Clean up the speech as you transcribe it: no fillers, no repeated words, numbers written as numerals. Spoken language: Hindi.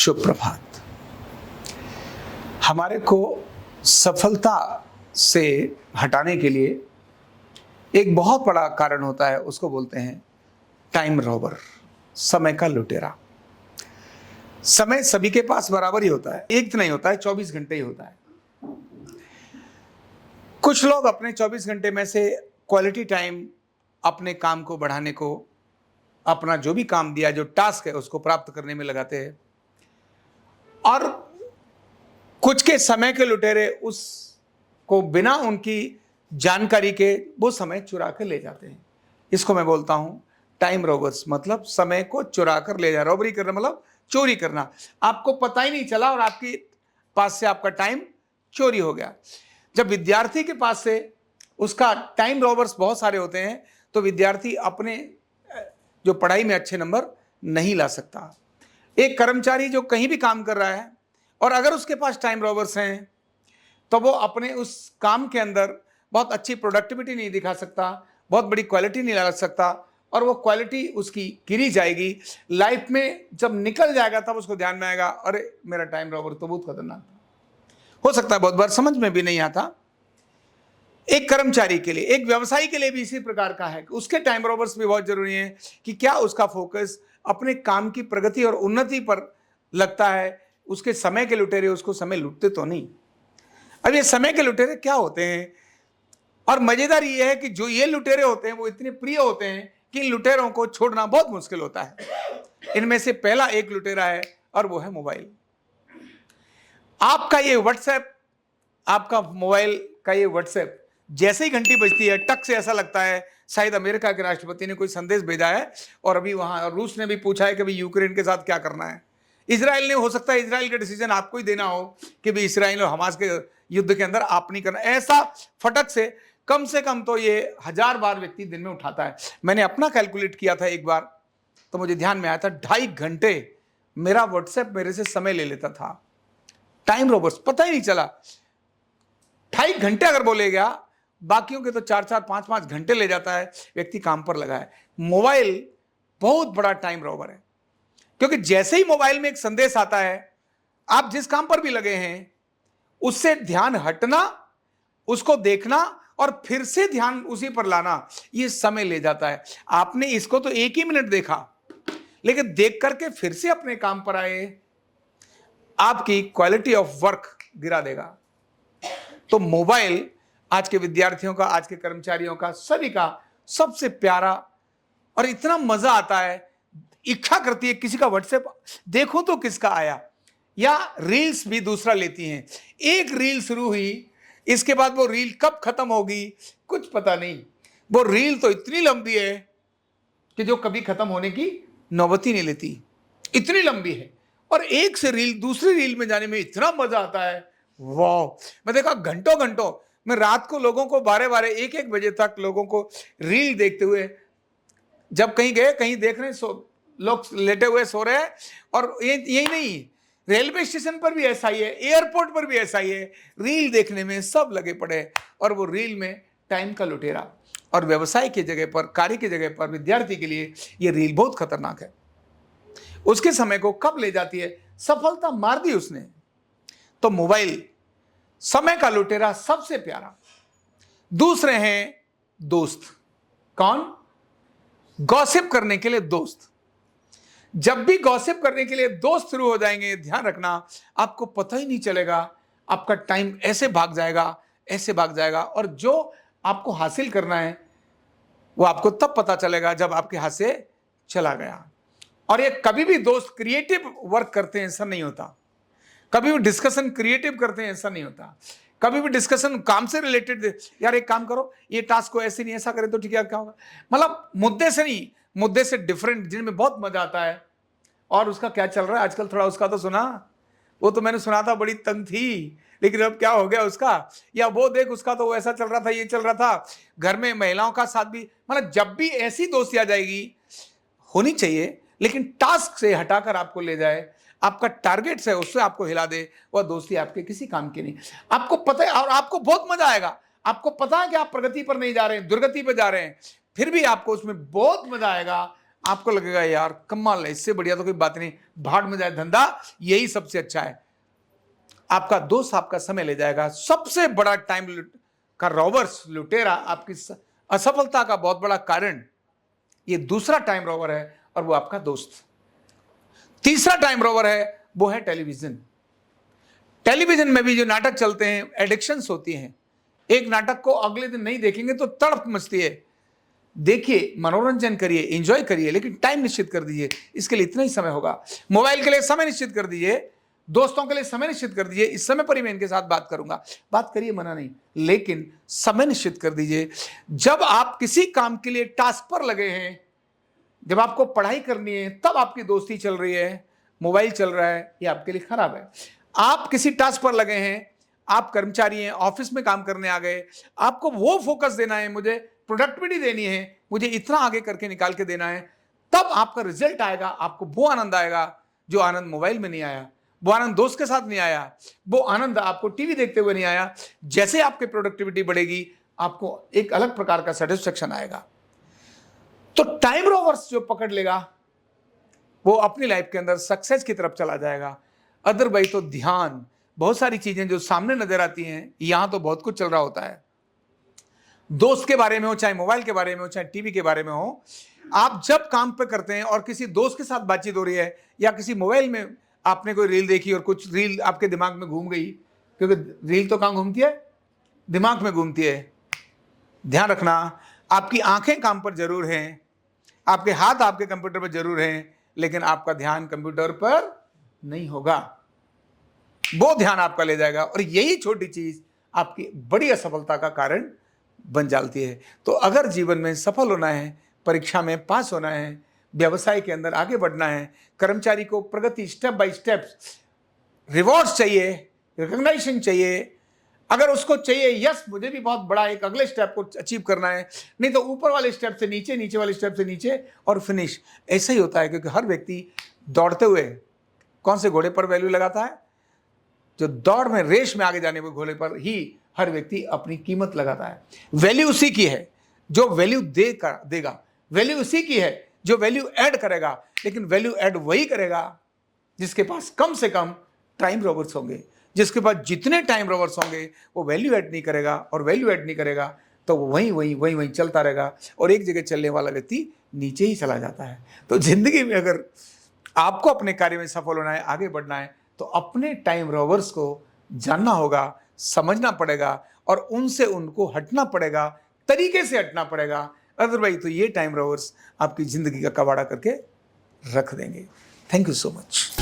शुभ प्रभात। हमारे को सफलता से हटाने के लिए एक बहुत बड़ा कारण होता है, उसको बोलते हैं टाइम रॉबर, समय का लुटेरा। समय सभी के पास बराबर ही होता है, एक तो नहीं होता है, 24 घंटे ही होता है। कुछ लोग अपने 24 घंटे में से क्वालिटी टाइम अपने काम को बढ़ाने को, अपना जो भी काम दिया, जो टास्क है उसको प्राप्त करने में लगाते हैं, और कुछ के समय के लुटेरे उसको बिना उनकी जानकारी के वो समय चुरा कर ले जाते हैं। इसको मैं बोलता हूं टाइम रॉबर्स, मतलब समय को चुरा कर ले जा। रॉबरी करना मतलब चोरी करना, आपको पता ही नहीं चला और आपके पास से आपका टाइम चोरी हो गया। जब विद्यार्थी के पास से उसका टाइम रॉबर्स बहुत सारे होते हैं तो विद्यार्थी अपने जो पढ़ाई में अच्छे नंबर नहीं ला सकता। एक कर्मचारी जो कहीं भी काम कर रहा है और अगर उसके पास टाइम रॉबर्स हैं तो वो अपने उस काम के अंदर बहुत अच्छी प्रोडक्टिविटी नहीं दिखा सकता, बहुत बड़ी क्वालिटी नहीं ला सकता, और वो क्वालिटी उसकी गिरी जाएगी। लाइफ में जब निकल जाएगा तब उसको ध्यान में आएगा, अरे मेरा टाइम रॉबर तो बहुत खतरनाक था। हो सकता है बहुत बार समझ में भी नहीं आता। एक कर्मचारी के लिए, एक व्यवसायी के लिए भी इसी प्रकार का है, उसके टाइम रॉबर्स भी बहुत जरूरी है कि क्या उसका फोकस अपने काम की प्रगति और उन्नति पर लगता है। उसके समय के लुटेरे उसको समय लूटते तो नहीं। अब ये समय के लुटेरे क्या होते हैं, और मजेदार ये है कि जो ये लुटेरे होते हैं वो इतने प्रिय होते हैं कि इन लुटेरों को छोड़ना बहुत मुश्किल होता है। इनमें से पहला एक लुटेरा है और वो है मोबाइल। आपका ये व्हाट्सएप, आपका मोबाइल का ये व्हाट्सएप जैसे ही घंटी बजती है, टक से ऐसा लगता है शायद अमेरिका के राष्ट्रपति ने कोई संदेश भेजा है, और अभी वहां रूस ने भी पूछा है कि भाई यूक्रेन के साथ क्या करना है। इजराइल ने, हो सकता है इजराइल का डिसीजन आपको ही देना हो कि भाई इजराइल और हमास के युद्ध के अंदर आप नहीं करना। ऐसा फटक से कम तो ये 1000 बार व्यक्ति दिन में उठाता है। मैंने अपना कैलकुलेट किया था एक बार, तो मुझे ध्यान में आया था 2.5 घंटे मेरा व्हाट्सएप मेरे से समय ले लेता था। टाइम रॉबर्स, पता ही नहीं चला। 2.5 घंटे अगर बोलेगा, बाकियों के तो 4-4, 5-5 घंटे ले जाता है व्यक्ति काम पर लगा है। मोबाइल बहुत बड़ा टाइम रॉबर है, क्योंकि जैसे ही मोबाइल में एक संदेश आता है, आप जिस काम पर भी लगे हैं उससे ध्यान हटना, उसको देखना और फिर से ध्यान उसी पर लाना, ये समय ले जाता है। आपने इसको तो 1 ही मिनट देखा, लेकिन देख करके फिर से अपने काम पर आए, आपकी क्वालिटी ऑफ वर्क गिरा देगा। तो मोबाइल आज के विद्यार्थियों का, आज के कर्मचारियों का, सभी का सबसे प्यारा, और इतना मजा आता है, इच्छा करती है किसी का व्हाट्सएप देखो तो किसका आया, या रील्स भी दूसरा लेती हैं। एक रील शुरू हुई, इसके बाद वो रील कब खत्म होगी कुछ पता नहीं। वो रील तो इतनी लंबी है कि जो कभी खत्म होने की नौबत ही नहीं लेती, इतनी लंबी है। और एक से रील दूसरी रील में जाने में इतना मजा आता है, वाह। मैं देखा घंटों घंटों, मैं रात को लोगों को 12-12, 1-1 बजे तक लोगों को रील देखते हुए, जब कहीं गए कहीं देख रहे हैं लोग लेटे हुए सो रहे हैं। और यही नहीं, रेलवे स्टेशन पर भी ऐसा ही है, एयरपोर्ट पर भी ऐसा ही है, रील देखने में सब लगे पड़े। और वो रील में टाइम का लुटेरा। और व्यवसाय की जगह पर, कार्य की जगह पर, विद्यार्थी के लिए ये रील बहुत खतरनाक है। उसके समय को कब ले जाती है, सफलता मार दी उसने। तो मोबाइल समय का लुटेरा सबसे प्यारा। दूसरे हैं दोस्त। कौन? गॉसिप करने के लिए दोस्त। जब भी गॉसिप करने के लिए दोस्त शुरू हो जाएंगे, ध्यान रखना, आपको पता ही नहीं चलेगा, आपका टाइम ऐसे भाग जाएगा, ऐसे भाग जाएगा। और जो आपको हासिल करना है वो आपको तब पता चलेगा जब आपके हाथ से चला गया। और ये कभी भी दोस्त क्रिएटिव वर्क करते हैं ऐसा नहीं होता, कभी भी डिस्कशन क्रिएटिव करते हैं ऐसा नहीं होता, कभी भी डिस्कशन काम से रिलेटेड, यार एक काम करो, ये टास्क को ऐसे नहीं ऐसा करें तो ठीक है, क्या होगा, मतलब मुद्दे से नहीं, मुद्दे से डिफरेंट, जिनमें बहुत मजा आता है। और उसका क्या चल रहा है आजकल, थोड़ा उसका तो सुना, वो तो मैंने सुना था बड़ी तंग थी, लेकिन अब क्या हो गया उसका, या वो देख उसका तो ऐसा चल रहा था, ये चल रहा था। घर में महिलाओं का साथ भी, मतलब जब भी ऐसी दोस्ती आ जाएगी, होनी चाहिए लेकिन टास्क से हटाकर आपको ले जाए, आपका टारगेट से उससे आपको हिला दे, वह दोस्ती आपके किसी काम की नहीं। आपको पता है, और आपको बहुत मजा आएगा, आपको पता है कि आप प्रगति पर नहीं जा रहे हैं, दुर्गति पर जा रहे हैं, फिर भी आपको उसमें बहुत मजा आएगा। आपको लगेगा यार कमाल है, इससे बढ़िया तो कोई बात नहीं, भाड़ में जाए धंधा, यही सबसे अच्छा है। आपका दोस्त आपका समय ले जाएगा। सबसे बड़ा टाइम का रॉबर्स, लुटेरा, आपकी असफलता का बहुत बड़ा कारण ये दूसरा टाइम रॉबर है, और वो आपका दोस्त। तीसरा टाइम रॉबर है, वो है टेलीविजन। टेलीविजन में भी जो नाटक चलते हैं, एडिक्शंस होती हैं। एक नाटक को अगले दिन नहीं देखेंगे तो तड़प मचती है। देखिए, मनोरंजन करिए, एंजॉय करिए, लेकिन टाइम निश्चित कर दीजिए, इसके लिए इतना ही समय होगा। मोबाइल के लिए समय निश्चित कर दीजिए, दोस्तों के लिए समय निश्चित कर दीजिए, इस समय पर ही मैं इनके साथ बात करूंगा, बात करिए, मना नहीं, लेकिन समय निश्चित कर दीजिए। जब आप किसी काम के लिए टास्क पर लगे हैं, जब आपको पढ़ाई करनी है, तब आपकी दोस्ती चल रही है, मोबाइल चल रहा है, ये आपके लिए खराब है। आप किसी टास्क पर लगे हैं, आप कर्मचारी हैं, ऑफिस में काम करने आ गए, आपको वो फोकस देना है, मुझे प्रोडक्टिविटी देनी है, मुझे इतना आगे करके निकाल के देना है, तब आपका रिजल्ट आएगा, आपको वो आनंद आएगा जो आनंद मोबाइल में नहीं आया, वो आनंद दोस्त के साथ नहीं आया, वो आनंद आपको टीवी देखते हुए नहीं आया। जैसे आपकी प्रोडक्टिविटी बढ़ेगी, आपको एक अलग प्रकार का सेटिस्फेक्शन आएगा। तो टाइम रोवर्स जो पकड़ लेगा, वो अपनी लाइफ के अंदर सक्सेस की तरफ चला जाएगा। अदरवाइज तो ध्यान, बहुत सारी चीजें जो सामने नजर आती हैं, यहां तो बहुत कुछ चल रहा होता है, दोस्त के बारे में हो, चाहे मोबाइल के बारे में हो, चाहे टीवी के बारे में हो। आप जब काम पे करते हैं और किसी दोस्त के साथ बातचीत हो रही है, या किसी मोबाइल में आपने कोई रील देखी और कुछ रील आपके दिमाग में घूम गई, क्योंकि रील तो कहां घूमती है, दिमाग में घूमती है। ध्यान रखना, आपकी आंखें काम पर जरूर हैं, आपके हाथ आपके कंप्यूटर पर जरूर हैं, लेकिन आपका ध्यान कंप्यूटर पर नहीं होगा, वो ध्यान आपका ले जाएगा, और यही छोटी चीज आपकी बड़ी असफलता का कारण बन जाती है। तो अगर जीवन में सफल होना है, परीक्षा में पास होना है, व्यवसाय के अंदर आगे बढ़ना है, कर्मचारी को प्रगति स्टेप बाय स्टेप, रिवॉर्ड्स चाहिए, रिकॉग्निशन चाहिए, अगर उसको चाहिए यस मुझे भी बहुत बड़ा एक अगले स्टेप को अचीव करना है, नहीं तो ऊपर वाले स्टेप से नीचे, नीचे वाले स्टेप से नीचे, और फिनिश। ऐसा ही होता है, क्योंकि हर व्यक्ति दौड़ते हुए कौन से घोड़े पर वैल्यू लगाता है, जो दौड़ में रेस में आगे जाने वाले घोड़े पर ही हर व्यक्ति अपनी कीमत लगाता है। वैल्यू उसी की है जो वैल्यू देगा, वैल्यू उसी की है जो वैल्यू ऐड करेगा, लेकिन वैल्यू ऐड वही करेगा जिसके पास कम से कम टाइम रोवर्स होंगे। जिसके पास जितने टाइम रोवर्स होंगे वो वैल्यू ऐड नहीं करेगा, और वैल्यू ऐड नहीं करेगा तो वो वहीं चलता रहेगा, और एक जगह चलने वाला व्यक्ति नीचे ही चला जाता है। तो जिंदगी में अगर आपको अपने कार्य में सफल होना है, आगे बढ़ना है, तो अपने टाइम रोवर्स को जानना होगा, समझना पड़ेगा, और उनसे उनको हटना पड़ेगा, तरीके से हटना पड़ेगा। अदरवाइज तो ये टाइम रोवर्स आपकी जिंदगी का कबाड़ा करके रख देंगे। Thank you so much.